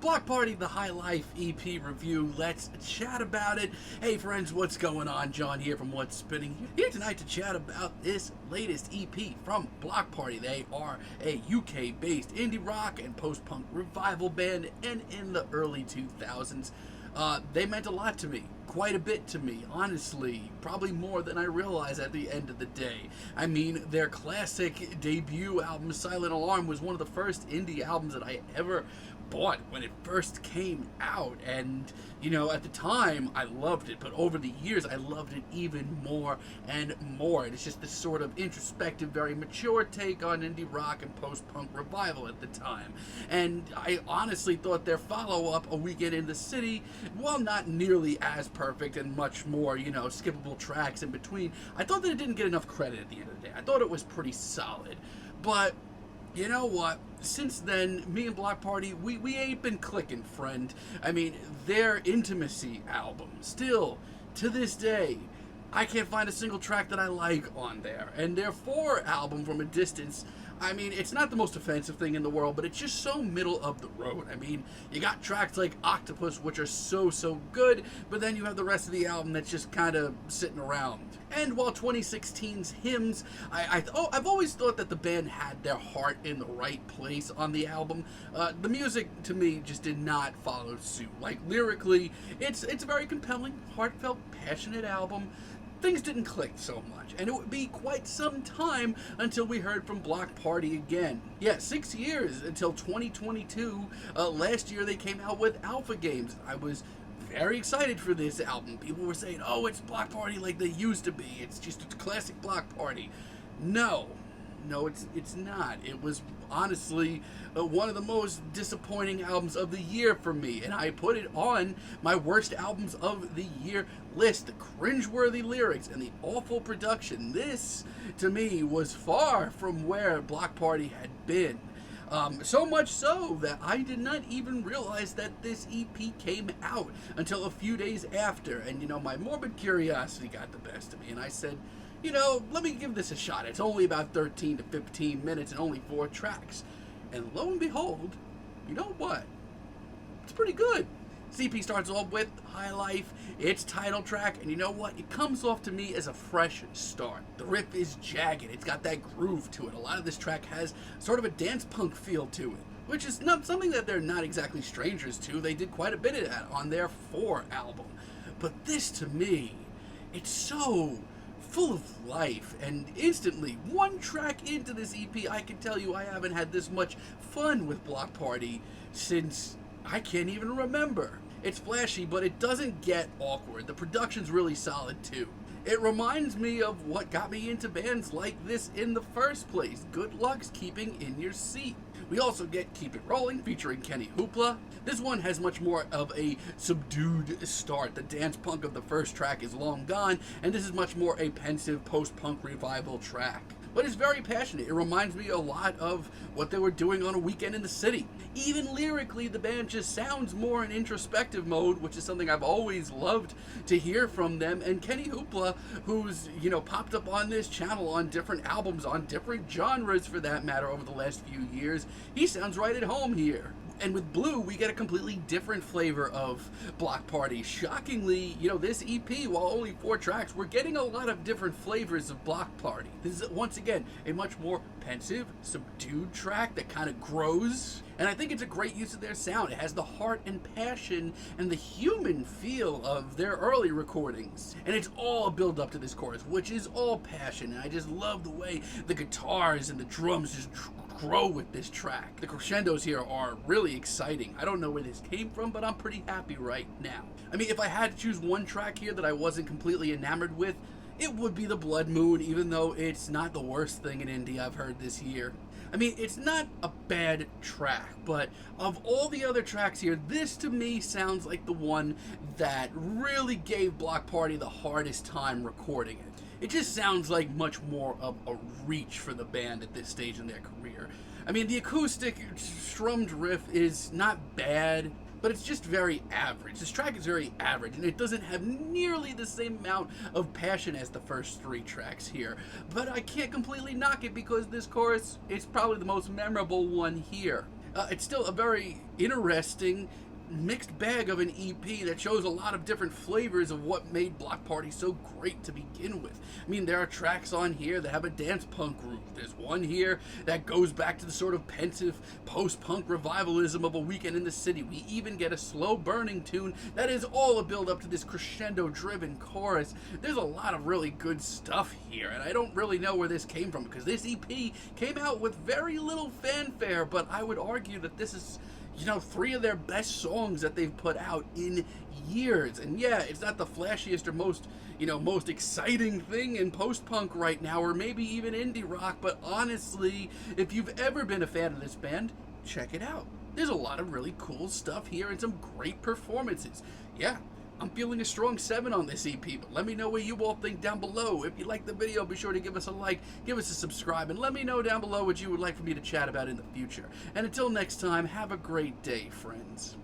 Bloc Party, the High Life EP review. Let's chat about it. Hey friends, what's going on? John here from What's Spinning. Here tonight to chat about this latest EP from Bloc Party. They are a UK-based indie rock and post-punk revival band, and in the early 2000s, they meant a lot to me. Quite a bit to me, honestly. Probably more than I realized at the end of the day. I mean, their classic debut album, Silent Alarm, was one of the first indie albums that I ever bought when it first came out. And, you know, at the time, I loved it. But over the years, I loved it even more and more. And it's just this sort of introspective, very mature take on indie rock and post-punk revival at the time. And I honestly thought their follow-up, A Weekend in the City, while not nearly as perfect and much more, you know, skippable tracks in between, I thought that it didn't get enough credit at the end of the day. I thought it was pretty solid. But you know what? Since then, me and Bloc Party, we ain't been clicking, friend. I mean, their Intimacy album, still, to this day, I can't find a single track that I like on there. And their 4 album, From a Distance, I mean, it's not the most offensive thing in the world, but it's just so middle of the road. I mean, you got tracks like Octopus, which are so good, but then you have the rest of the album that's just kind of sitting around. And while 2016's Hymns, I've always thought that the band had their heart in the right place on the album. The music, to me, just did not follow suit. Like, lyrically, it's a very compelling, heartfelt, passionate album. Things didn't click so much, and it would be quite some time until we heard from Bloc Party again. Yeah, 6 years until 2022. Last year they came out with Alpha Games. I was very excited for this album. People were saying, oh, it's Bloc Party like they used to be. It's just a classic Bloc Party. No, it's not. It was honestly one of the most disappointing albums of the year for me, and I put it on my worst albums of the year list. The cringeworthy lyrics and the awful production. This, to me, was far from where Bloc Party had been. So much so that I did not even realize that this EP came out until a few days after, and you know, my morbid curiosity got the best of me, and I said, you know, let me give this a shot. It's only about 13 to 15 minutes and only 4 tracks. And lo and behold, you know what? It's pretty good. CP starts off with High Life, its title track, and you know what? It comes off to me as a fresh start. The riff is jagged, it's got that groove to it. A lot of this track has sort of a dance punk feel to it, which is not something that they're not exactly strangers to. They did quite a bit of that on their 4 album. But this, to me, it's so full of life, and instantly, 1 track into this EP, I can tell you I haven't had this much fun with Bloc Party since I can't even remember. It's flashy, but it doesn't get awkward. The production's really solid too. It reminds me of what got me into bands like this in the first place. Good luck's keeping in your seat. We also get Keep It Rolling featuring Kenny Hoopla. This one has much more of a subdued start. The dance punk of the first track is long gone, and this is much more a pensive post-punk revival track. But it's very passionate. It reminds me a lot of what they were doing on A Weekend in the City. Even lyrically, the band just sounds more in introspective mode, which is something I've always loved to hear from them. And Kenny Hoopla, who's, you know, popped up on this channel on different albums, on different genres for that matter, over the last few years, he sounds right at home here. And with Blue, we get a completely different flavor of Bloc Party. Shockingly, you know, this EP, while only 4 tracks, we're getting a lot of different flavors of Bloc Party. This is, once again, a much more pensive, subdued track that kind of grows. And I think it's a great use of their sound. It has the heart and passion and the human feel of their early recordings. And it's all a build up to this chorus, which is all passion. And I just love the way the guitars and the drums just grow with this track. The crescendos here are really exciting. I don't know where this came from, but I'm pretty happy right now. I mean, if I had to choose 1 track here that I wasn't completely enamored with, it would be the Blood Moon, even though it's not the worst thing in indie I've heard this year. I mean, it's not a bad track, but of all the other tracks here, this to me sounds like the one that really gave Bloc Party the hardest time recording it. It just sounds like much more of a reach for the band at this stage in their career. I mean, the acoustic strummed riff is not bad, but it's just very average. This track is very average, and it doesn't have nearly the same amount of passion as the first 3 tracks here. But I can't completely knock it because this chorus is probably the most memorable one here. It's still a very interesting mixed bag of an EP that shows a lot of different flavors of what made Bloc Party so great to begin with. I mean, there are tracks on here that have a dance punk groove. There's one here that goes back to the sort of pensive post-punk revivalism of A Weekend in the City. We even get a slow burning tune that is all a build up to this crescendo-driven chorus. There's a lot of really good stuff here, and I don't really know where this came from because this EP came out with very little fanfare, but I would argue that this is, you know, 3 of their best songs that they've put out in years. And yeah, it's not the flashiest or most, most exciting thing in post-punk right now, or maybe even indie rock, but honestly, if you've ever been a fan of this band, check it out. There's a lot of really cool stuff here and some great performances. Yeah, I'm feeling a strong 7 on this EP, but let me know what you all think down below. If you liked the video, be sure to give us a like, give us a subscribe, and let me know down below what you would like for me to chat about in the future. And until next time, have a great day, friends.